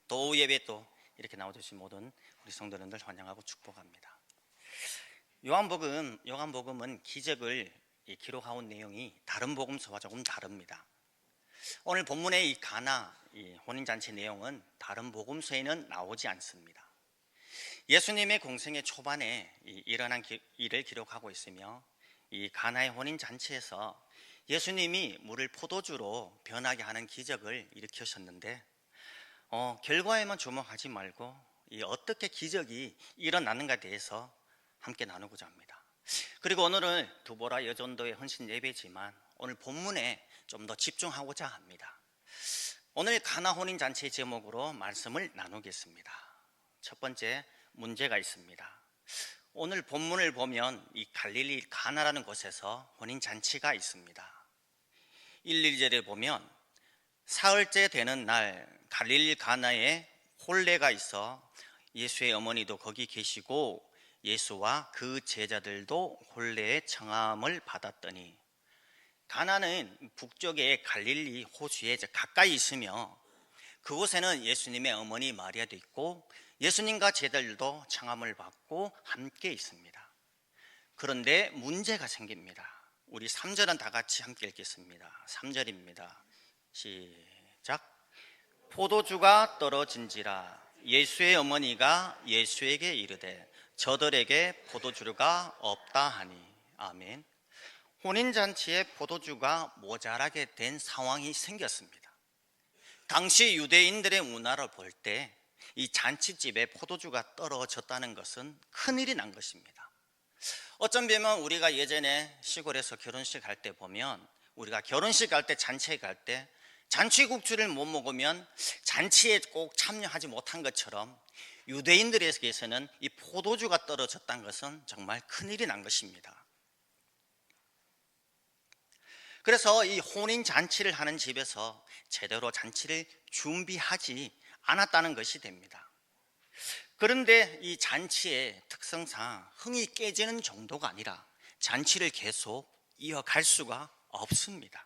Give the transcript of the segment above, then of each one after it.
또 오후 예배 또 이렇게 나와주신 모든 우리 성도님들 환영하고 축복합니다. 요한복음은 기적을 기록한 내용이 다른 복음서와 조금 다릅니다. 오늘 본문의 이 가나 혼인잔치 내용은 다른 복음서에는 나오지 않습니다. 예수님의 공생의 초반에 일어난 일을 기록하고 있으며, 이 가나의 혼인잔치에서 예수님이 물을 포도주로 변하게 하는 기적을 일으키셨는데, 결과에만 주목하지 말고 어떻게 기적이 일어나는가에 대해서 함께 나누고자 합니다. 그리고 오늘은 두보라 여전도의 헌신 예배지만 오늘 본문에 좀 더 집중하고자 합니다. 오늘 가나 혼인잔치의 제목으로 말씀을 나누겠습니다. 첫 번째 문제가 있습니다. 오늘 본문을 보면 이 갈릴리 가나라는 곳에서 혼인잔치가 있습니다. 1, 2절에 보면 사흘째 되는 날 갈릴리 가나에 혼례가 있어 예수의 어머니도 거기 계시고 예수와 그 제자들도 혼례의 청함을 받았더니, 가나는 북쪽의 갈릴리 호수에 가까이 있으며 그곳에는 예수님의 어머니 마리아도 있고 예수님과 제자들도 청함을 받고 함께 있습니다. 그런데 문제가 생깁니다. 우리 3절은 다 같이 함께 읽겠습니다. 3절입니다. 시작. 포도주가 떨어진지라 예수의 어머니가 예수에게 이르되 저들에게 포도주가 없다 하니. 아멘. 혼인잔치에 포도주가 모자라게 된 상황이 생겼습니다. 당시 유대인들의 문화를 볼 때 이 잔치집에 포도주가 떨어졌다는 것은 큰일이 난 것입니다. 어쩌면 우리가 예전에 시골에서 결혼식 할 때 보면, 우리가 결혼식 갈 때, 잔치에 갈 때 잔치국수를 못 먹으면 잔치에 꼭 참여하지 못한 것처럼, 유대인들에게서는 이 포도주가 떨어졌다는 것은 정말 큰일이 난 것입니다. 그래서 이 혼인잔치를 하는 집에서 제대로 잔치를 준비하지 않았다는 것이 됩니다. 그런데 이 잔치의 특성상 흥이 깨지는 정도가 아니라 잔치를 계속 이어갈 수가 없습니다.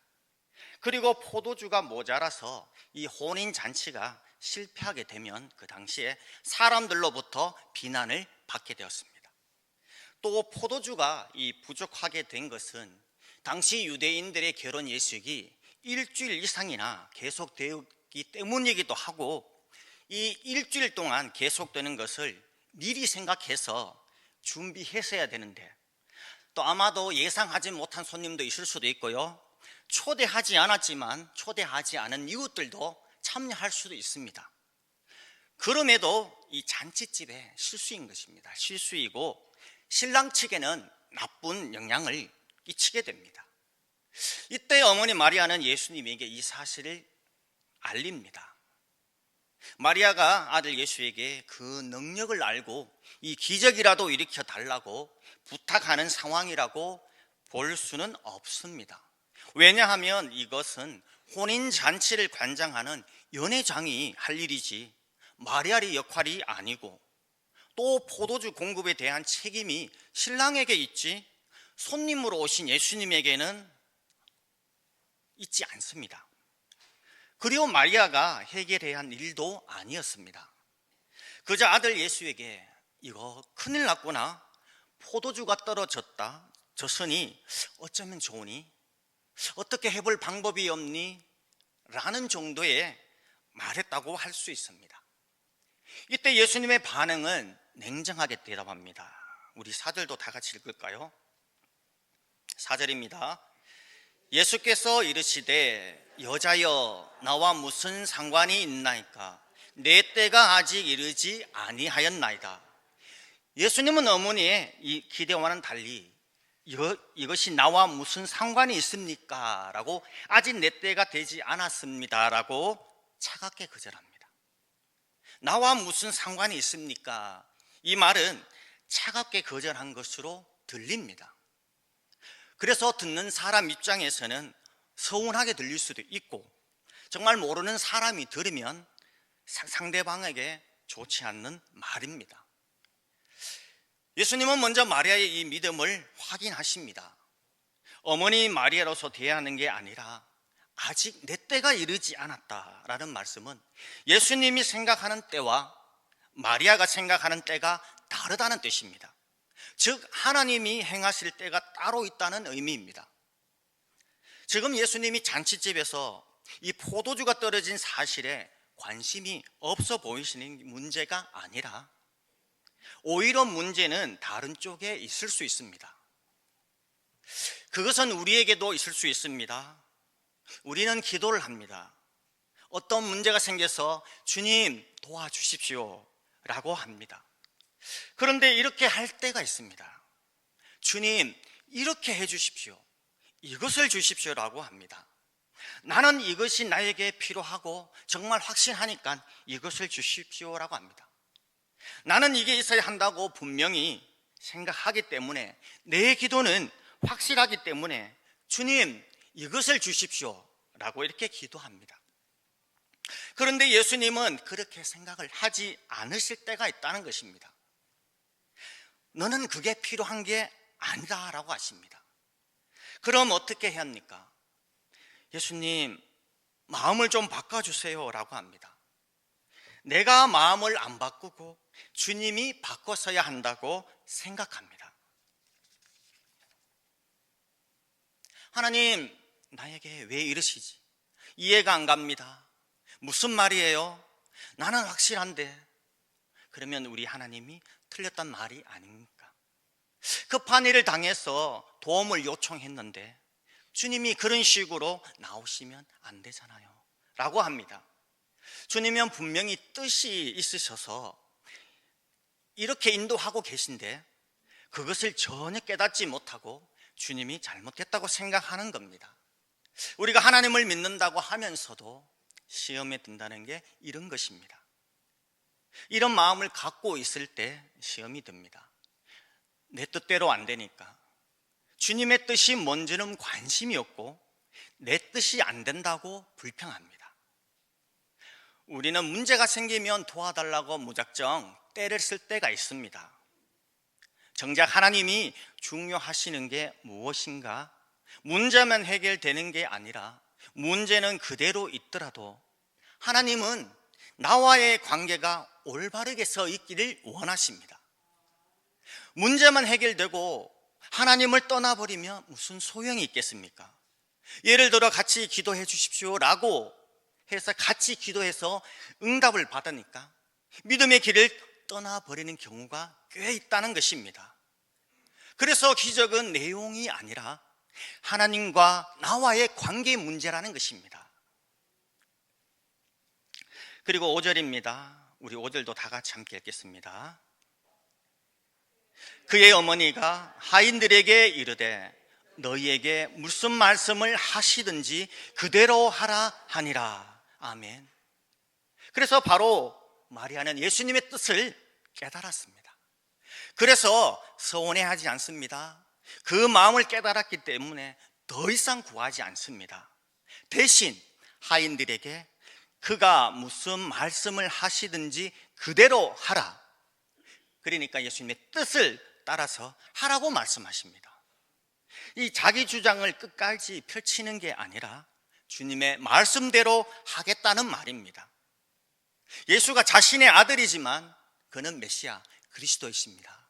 그리고 포도주가 모자라서 이 혼인잔치가 실패하게 되면 그 당시에 사람들로부터 비난을 받게 되었습니다. 또 포도주가 부족하게 된 것은 당시 유대인들의 결혼 예식이 일주일 이상이나 계속되었기 때문이기도 하고, 이 일주일 동안 계속되는 것을 미리 생각해서 준비했어야 되는데, 또 아마도 예상하지 못한 손님도 있을 수도 있고요, 초대하지 않았지만 초대하지 않은 이웃들도 참여할 수도 있습니다. 그럼에도 이 잔치집의 실수인 것입니다. 실수이고 신랑 측에는 나쁜 영향을 끼치게 됩니다. 이때 어머니 마리아는 예수님에게 이 사실을 알립니다. 마리아가 아들 예수에게 그 능력을 알고 이 기적이라도 일으켜 달라고 부탁하는 상황이라고 볼 수는 없습니다. 왜냐하면 이것은 혼인잔치를 관장하는 연회장이 할 일이지 마리아의 역할이 아니고, 또 포도주 공급에 대한 책임이 신랑에게 있지 손님으로 오신 예수님에게는 있지 않습니다. 그리고 마리아가 해결해야 할 일도 아니었습니다. 그저 아들 예수에게 이거 큰일 났구나, 포도주가 떨어졌으니 어쩌면 좋으니, 어떻게 해볼 방법이 없니? 라는 정도의 말했다고 할 수 있습니다. 이때 예수님의 반응은 냉정하게 대답합니다. 우리 4절도 다 같이 읽을까요? 4절입니다. 예수께서 이르시되 여자여 나와 무슨 상관이 있나이까? 내 때가 아직 이르지 아니하였나이다. 예수님은 어머니의 이 기대와는 달리 이것이 나와 무슨 상관이 있습니까? 라고, 아직 내 때가 되지 않았습니다 라고 차갑게 거절합니다. 나와 무슨 상관이 있습니까? 이 말은 차갑게 거절한 것으로 들립니다. 그래서 듣는 사람 입장에서는 서운하게 들릴 수도 있고, 정말 모르는 사람이 들으면 상대방에게 좋지 않는 말입니다. 예수님은 먼저 마리아의 이 믿음을 확인하십니다. 어머니 마리아로서 대하는 게 아니라 아직 내 때가 이르지 않았다라는 말씀은 예수님이 생각하는 때와 마리아가 생각하는 때가 다르다는 뜻입니다. 즉 하나님이 행하실 때가 따로 있다는 의미입니다. 지금 예수님이 잔치집에서 이 포도주가 떨어진 사실에 관심이 없어 보이시는 문제가 아니라 오히려 문제는 다른 쪽에 있을 수 있습니다. 그것은 우리에게도 있을 수 있습니다. 우리는 기도를 합니다. 어떤 문제가 생겨서 주님 도와주십시오 라고 합니다. 그런데 이렇게 할 때가 있습니다. 주님 이렇게 해 주십시오, 이것을 주십시오 라고 합니다. 나는 이것이 나에게 필요하고 정말 확신하니까 이것을 주십시오 라고 합니다. 나는 이게 있어야 한다고 분명히 생각하기 때문에 내 기도는 확실하기 때문에 주님 이것을 주십시오 라고 이렇게 기도합니다. 그런데 예수님은 그렇게 생각을 하지 않으실 때가 있다는 것입니다. 너는 그게 필요한 게 아니다 라고 하십니다. 그럼 어떻게 해야 합니까? 예수님 마음을 좀 바꿔주세요 라고 합니다. 내가 마음을 안 바꾸고 주님이 바꿔서야 한다고 생각합니다. 하나님 나에게 왜 이러시지? 이해가 안 갑니다. 무슨 말이에요? 나는 확실한데. 그러면 우리 하나님이 틀렸단 말이 아닙니까? 급한 일을 당해서 도움을 요청했는데 주님이 그런 식으로 나오시면 안 되잖아요 라고 합니다. 주님은 분명히 뜻이 있으셔서 이렇게 인도하고 계신데 그것을 전혀 깨닫지 못하고 주님이 잘못했다고 생각하는 겁니다. 우리가 하나님을 믿는다고 하면서도 시험에 든다는 게 이런 것입니다. 이런 마음을 갖고 있을 때 시험이 듭니다. 내 뜻대로 안 되니까 주님의 뜻이 뭔지는 관심이 없고 내 뜻이 안 된다고 불평합니다. 우리는 문제가 생기면 도와달라고 무작정 때를 쓸 때가 있습니다. 정작 하나님이 중요하시는 게 무엇인가? 문제만 해결되는 게 아니라 문제는 그대로 있더라도 하나님은 나와의 관계가 올바르게 서 있기를 원하십니다. 문제만 해결되고 하나님을 떠나버리면 무슨 소용이 있겠습니까? 예를 들어 같이 기도해 주십시오 라고 해서 같이 기도해서 응답을 받으니까 믿음의 길을 떠나버리는 경우가 꽤 있다는 것입니다. 그래서 기적은 내용이 아니라 하나님과 나와의 관계 문제라는 것입니다. 그리고 5절입니다. 우리 5절도 다 같이 함께 읽겠습니다. 그의 어머니가 하인들에게 이르되 너희에게 무슨 말씀을 하시든지 그대로 하라 하니라. 아멘. 그래서 바로 마리아는 예수님의 뜻을 깨달았습니다. 그래서 서운해하지 않습니다. 그 마음을 깨달았기 때문에 더 이상 구하지 않습니다. 대신 하인들에게 그가 무슨 말씀을 하시든지 그대로 하라. 그러니까 예수님의 뜻을 따라서 하라고 말씀하십니다. 이 자기 주장을 끝까지 펼치는 게 아니라 주님의 말씀대로 하겠다는 말입니다. 예수가 자신의 아들이지만 그는 메시아 그리스도이십니다.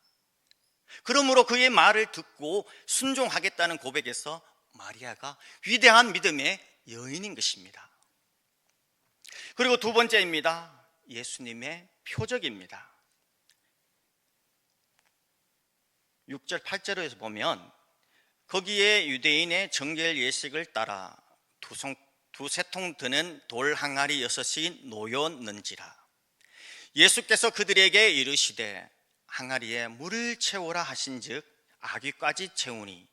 그러므로 그의 말을 듣고 순종하겠다는 고백에서 마리아가 위대한 믿음의 여인인 것입니다. 그리고 두 번째입니다. 예수님의 표적입니다. 6절 8절에서 보면 거기에 유대인의 정결 예식을 따라 두세 통 드는 돌 항아리 6이 놓였는지라. 예수께서 그들에게 이르시되 항아리에 물을 채우라 하신즉 아귀까지 채우니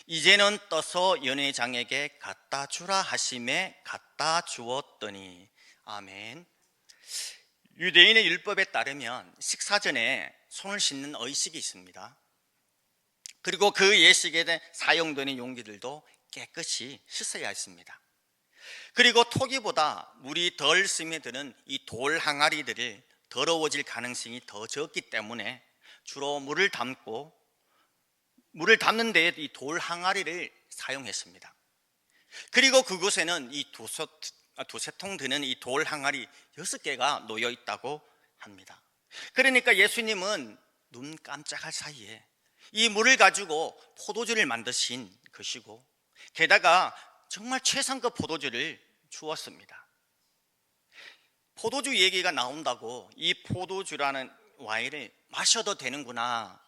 이제는 떠서 연회장에게 갖다 주라 하심에 갖다 주었더니. 아멘. 유대인의 율법에 따르면 식사 전에 손을 씻는 의식이 있습니다. 그리고 그 예식에 사용되는 용기들도 깨끗이 씻어야 했습니다. 그리고 토기보다 물이 덜 스며드는 이 돌 항아리들을 더러워질 가능성이 더 적기 때문에 주로 물을 담는 데에 이 돌 항아리를 사용했습니다. 그리고 그곳에는 이 두세 통 드는 이 돌 항아리 6개가 놓여 있다고 합니다. 그러니까 예수님은 눈 깜짝할 사이에 이 물을 가지고 포도주를 만드신 것이고, 게다가 정말 최상급 포도주를 주었습니다. 포도주 얘기가 나온다고 이 포도주라는 와인을 마셔도 되는구나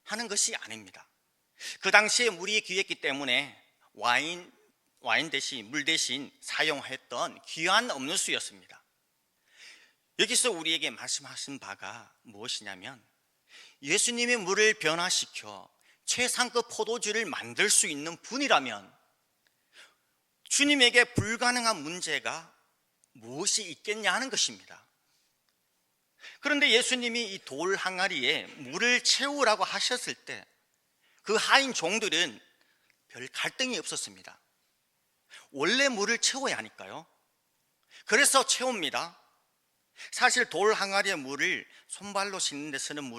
하는 것이 아닙니다. 그 당시에 물이 귀했기 때문에 와인 대신, 물 대신 사용했던 귀한 음료수였습니다. 여기서 우리에게 말씀하신 바가 무엇이냐면, 예수님이 물을 변화시켜 최상급 포도주를 만들 수 있는 분이라면 주님에게 불가능한 문제가 무엇이 있겠냐 하는 것입니다. 그런데 예수님이 이 돌 항아리에 물을 채우라고 하셨을 때 그 하인 종들은 별 갈등이 없었습니다. 원래 물을 채워야 하니까요. 그래서 채웁니다. 사실 돌 항아리에 물을 손발로 씻는 데 쓰는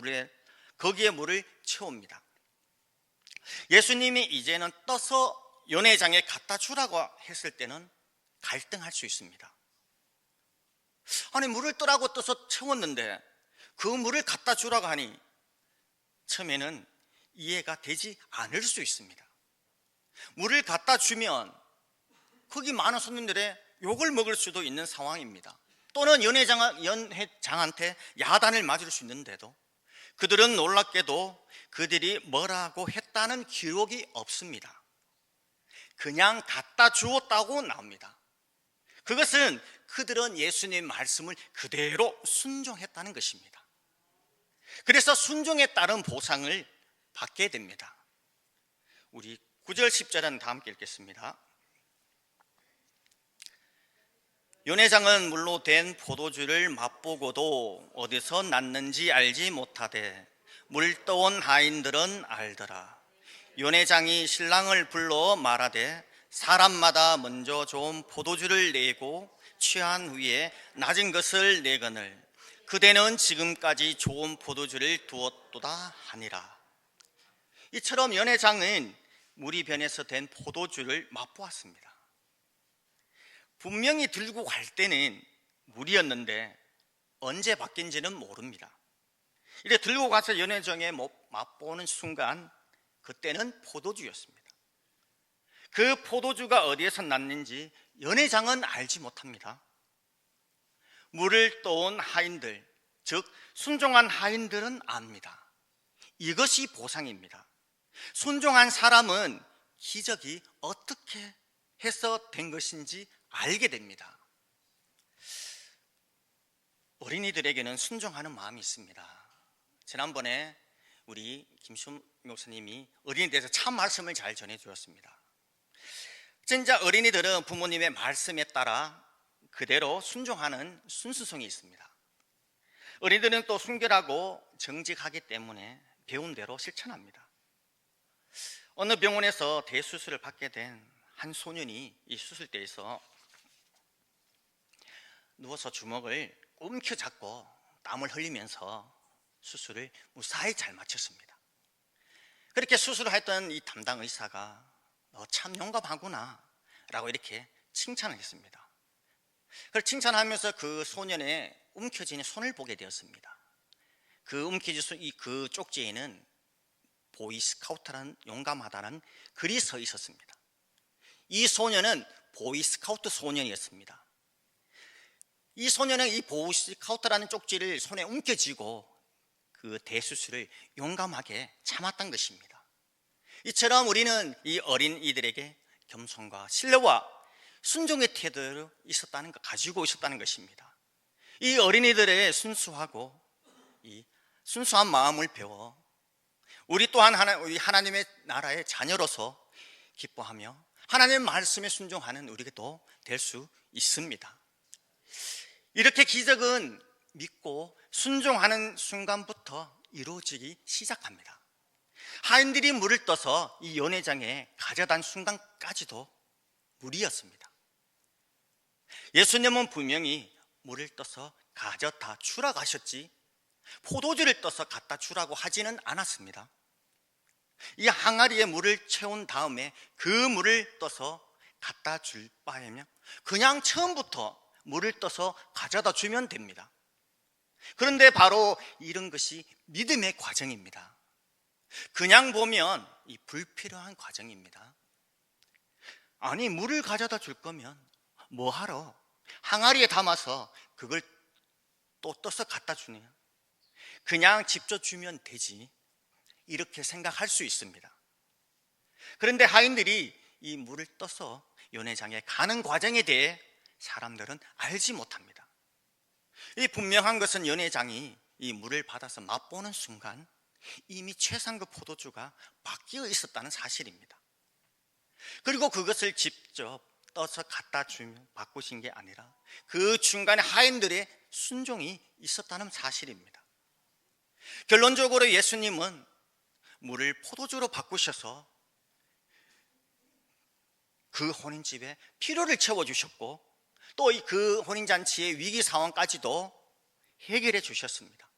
거기에 물을 채웁니다. 예수님이 이제는 떠서 연회장에 갖다 주라고 했을 때는 갈등할 수 있습니다. 아니, 물을 떠라고 떠서 채웠는데 그 물을 갖다 주라고 하니 처음에는 이해가 되지 않을 수 있습니다. 물을 갖다 주면 거기 많은 손님들의 욕을 먹을 수도 있는 상황입니다. 또는 연회장한테 야단을 맞을 수 있는데도 그들은 놀랍게도 그들이 뭐라고 했다는 기록이 없습니다. 그냥 갖다 주었다고 나옵니다. 그것은 그들은 예수님의 말씀을 그대로 순종했다는 것입니다. 그래서 순종에 따른 보상을 받게 됩니다. 우리 9절 10절은 다 함께 읽겠습니다. 연회장은 물로 된 포도주를 맛보고도 어디서 났는지 알지 못하되 물 떠온 하인들은 알더라. 연회장이 신랑을 불러 말하되 사람마다 먼저 좋은 포도주를 내고 취한 후에 낮은 것을 내거늘 그대는 지금까지 좋은 포도주를 두었도다 하니라. 이처럼 연회장은 물이 변해서 된 포도주를 맛보았습니다. 분명히 들고 갈 때는 물이었는데 언제 바뀐지는 모릅니다. 이래 들고 가서 연회장에 맛보는 순간 그때는 포도주였습니다. 그 포도주가 어디에서 났는지 연회장은 알지 못합니다. 물을 떠온 하인들, 즉 순종한 하인들은 압니다. 이것이 보상입니다. 순종한 사람은 기적이 어떻게 해서 된 것인지 알게 됩니다. 어린이들에게는 순종하는 마음이 있습니다. 지난번에 우리 김시훈 목사님이 어린이에 대해서 참 말씀을 잘 전해주었습니다. 진짜 어린이들은 부모님의 말씀에 따라 그대로 순종하는 순수성이 있습니다. 어린이들은 또 순결하고 정직하기 때문에 배운 대로 실천합니다. 어느 병원에서 대수술을 받게 된 한 소년이 이 수술대에서 누워서 주먹을 움켜잡고 땀을 흘리면서 수술을 무사히 잘 마쳤습니다. 그렇게 수술을 했던 이 담당 의사가 너 참 용감하구나 라고 이렇게 칭찬을 했습니다. 그걸 칭찬하면서 그 소년의 움켜진 손을 보게 되었습니다. 그 움켜진 그 쪽지에는 보이스카우트라는 용감하다는 글이 서 있었습니다. 이 소년은 보이스카우트 소년이었습니다. 이 소년은 이 보이스카우트라는 쪽지를 손에 움켜쥐고 그 대수술을 용감하게 참았던 것입니다. 이처럼 우리는 이 어린이들에게 겸손과 신뢰와 순종의 태도를 가지고 있었다는 것입니다. 이 어린이들의 순수하고 이 순수한 마음을 배워 우리 또한 우리 하나님의 나라의 자녀로서 기뻐하며 하나님의 말씀에 순종하는 우리도 될 수 있습니다. 이렇게 기적은 믿고 순종하는 순간부터 이루어지기 시작합니다. 하인들이 물을 떠서 이 연회장에 가져다 순간까지도 물이었습니다. 예수님은 분명히 물을 떠서 가져다 주라고 하셨지 포도주를 떠서 갖다 주라고 하지는 않았습니다. 이 항아리에 물을 채운 다음에 그 물을 떠서 갖다 줄 바에면 그냥 처음부터 물을 떠서 가져다 주면 됩니다. 그런데 바로 이런 것이 믿음의 과정입니다. 그냥 보면 이 불필요한 과정입니다. 아니, 물을 가져다 줄 거면 뭐하러 항아리에 담아서 그걸 또 떠서 갖다 주냐, 그냥 직접 주면 되지, 이렇게 생각할 수 있습니다. 그런데 하인들이 이 물을 떠서 연회장에 가는 과정에 대해 사람들은 알지 못합니다. 이 분명한 것은 연회장이 이 물을 받아서 맛보는 순간 이미 최상급 포도주가 바뀌어 있었다는 사실입니다. 그리고 그것을 직접 떠서 갖다 주며 바꾸신 게 아니라 그 중간에 하인들의 순종이 있었다는 사실입니다. 결론적으로 예수님은 물을 포도주로 바꾸셔서 그 혼인집에 필요를 채워주셨고 또 그 혼인잔치의 위기 상황까지도 해결해 주셨습니다.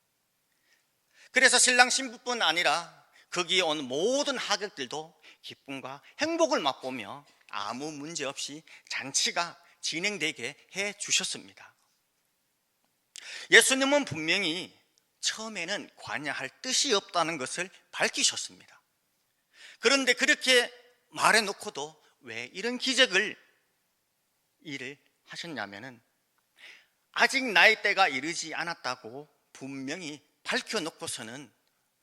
그래서 신랑 신부뿐 아니라 거기에 온 모든 하객들도 기쁨과 행복을 맛보며 아무 문제 없이 잔치가 진행되게 해 주셨습니다. 예수님은 분명히 처음에는 관여할 뜻이 없다는 것을 밝히셨습니다. 그런데 그렇게 말해놓고도 왜 이런 기적을 일을 하셨냐면은 아직 나의 때가 이르지 않았다고 분명히 밝혀놓고서는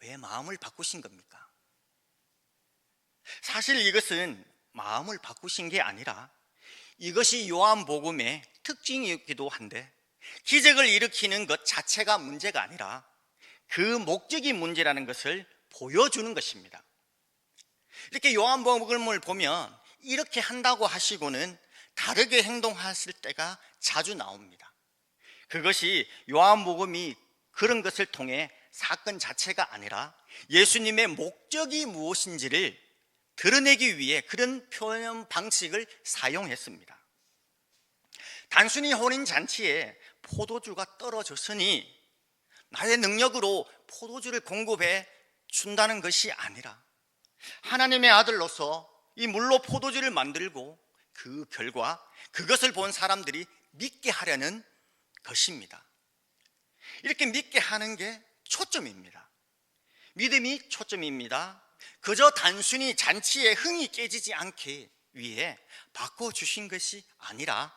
왜 마음을 바꾸신 겁니까? 사실 이것은 마음을 바꾸신 게 아니라 이것이 요한복음의 특징이기도 한데 기적을 일으키는 것 자체가 문제가 아니라 그 목적이 문제라는 것을 보여주는 것입니다. 이렇게 요한복음을 보면 이렇게 한다고 하시고는 다르게 행동하실 때가 자주 나옵니다. 그것이 요한복음이 그런 것을 통해 사건 자체가 아니라 예수님의 목적이 무엇인지를 드러내기 위해 그런 표현 방식을 사용했습니다. 단순히 혼인잔치에 포도주가 떨어졌으니 나의 능력으로 포도주를 공급해 준다는 것이 아니라 하나님의 아들로서 이 물로 포도주를 만들고 그 결과 그것을 본 사람들이 믿게 하려는 것입니다. 이렇게 믿게 하는 게 초점입니다. 믿음이 초점입니다. 그저 단순히 잔치의 흥이 깨지지 않기 위해 바꿔주신 것이 아니라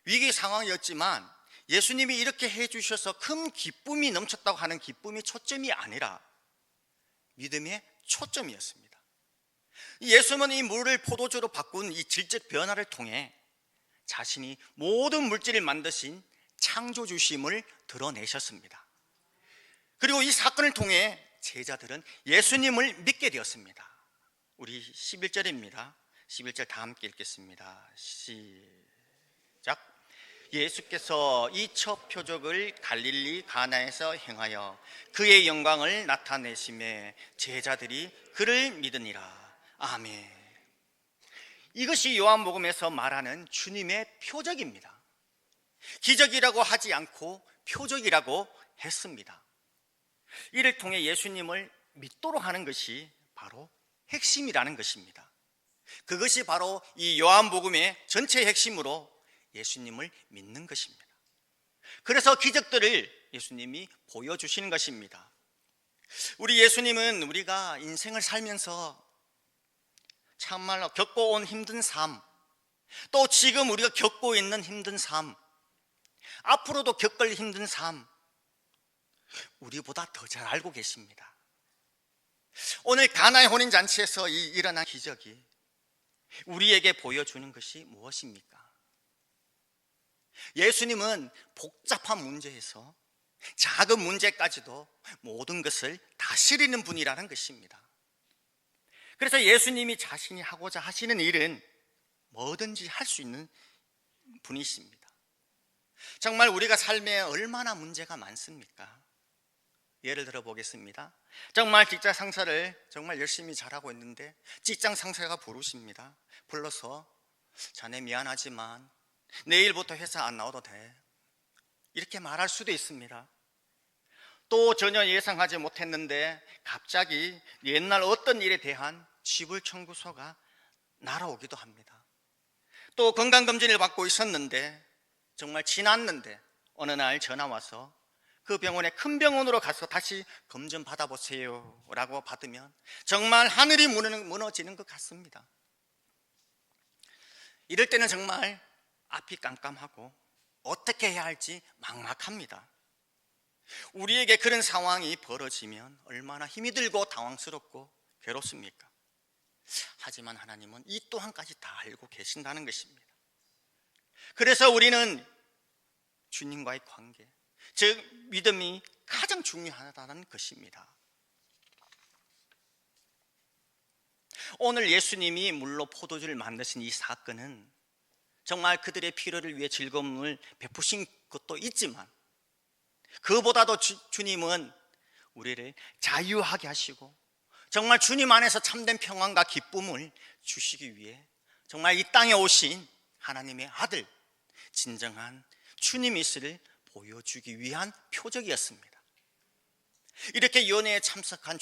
위기 상황이었지만 예수님이 이렇게 해주셔서 큰 기쁨이 넘쳤다고 하는 기쁨이 초점이 아니라 믿음의 초점이었습니다. 예수님은 이 물을 포도주로 바꾼 이 질적 변화를 통해 자신이 모든 물질을 만드신 창조주심을 드러내셨습니다. 그리고 이 사건을 통해 제자들은 예수님을 믿게 되었습니다. 우리 11절입니다. 11절 다 함께 읽겠습니다. 시작. 예수께서 이 첫 표적을 갈릴리 가나에서 행하여 그의 영광을 나타내심에 제자들이 그를 믿으니라. 아멘. 이것이 요한복음에서 말하는 주님의 표적입니다. 기적이라고 하지 않고 표적이라고 했습니다. 이를 통해 예수님을 믿도록 하는 것이 바로 핵심이라는 것입니다. 그것이 바로 이 요한복음의 전체 핵심으로 예수님을 믿는 것입니다. 그래서 기적들을 예수님이 보여주시는 것입니다. 우리 예수님은 우리가 인생을 살면서 참말로 겪고 온 힘든 삶, 또 지금 우리가 겪고 있는 힘든 삶, 앞으로도 겪을 힘든 삶, 우리보다 더 잘 알고 계십니다. 오늘 가나의 혼인잔치에서 일어난 기적이 우리에게 보여주는 것이 무엇입니까? 예수님은 복잡한 문제에서 작은 문제까지도 모든 것을 다스리는 분이라는 것입니다. 그래서 예수님이 자신이 하고자 하시는 일은 뭐든지 할 수 있는 분이십니다. 정말 우리가 삶에 얼마나 문제가 많습니까? 예를 들어 보겠습니다. 정말 직장 상사를 정말 열심히 잘하고 있는데 직장 상사가 부르십니다. 불러서 자네 미안하지만 내일부터 회사 안 나와도 돼, 이렇게 말할 수도 있습니다. 또 전혀 예상하지 못했는데 갑자기 옛날 어떤 일에 대한 지불 청구서가 날아오기도 합니다. 또 건강검진을 받고 있었는데 정말 지났는데 어느 날 전화 와서 그 병원에 큰 병원으로 가서 다시 검진 받아보세요 라고 받으면 정말 하늘이 무너지는 것 같습니다. 이럴 때는 정말 앞이 깜깜하고 어떻게 해야 할지 막막합니다. 우리에게 그런 상황이 벌어지면 얼마나 힘이 들고 당황스럽고 괴롭습니까? 하지만 하나님은 이 또한까지 다 알고 계신다는 것입니다. 그래서 우리는 주님과의 관계, 즉 믿음이 가장 중요하다는 것입니다. 오늘 예수님이 물로 포도주를 만드신 이 사건은 정말 그들의 필요를 위해 즐거움을 베푸신 것도 있지만 그보다도 주님은 우리를 자유하게 하시고 정말 주님 안에서 참된 평안과 기쁨을 주시기 위해 정말 이 땅에 오신 하나님의 아들, 진정한 주님이시를 보여주기 위한 표적이었습니다. 이렇게 연회에 참석한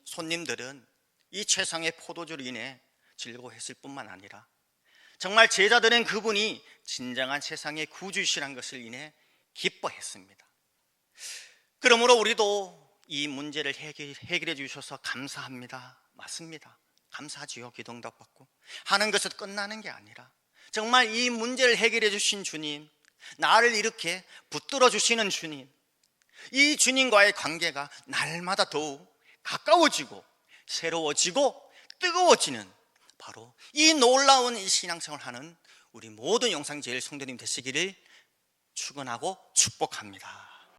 손님들은 이 최상의 포도주로 인해 즐거워했을 뿐만 아니라 정말 제자들은 그분이 진정한 세상의 구주이시란 것을 인해 기뻐했습니다. 그러므로 우리도 이 문제를 해결해 주셔서 감사합니다. 맞습니다. 감사하지요. 기도응답 받고 하는 것은 끝나는 게 아니라 정말 이 문제를 해결해 주신 주님, 나를 이렇게 붙들어 주시는 주님, 이 주님과의 관계가 날마다 더욱 가까워지고 새로워지고 뜨거워지는 바로 이 놀라운 이 신앙생활을 하는 우리 모든 영상제일 성도님 되시기를 축원하고 축복합니다.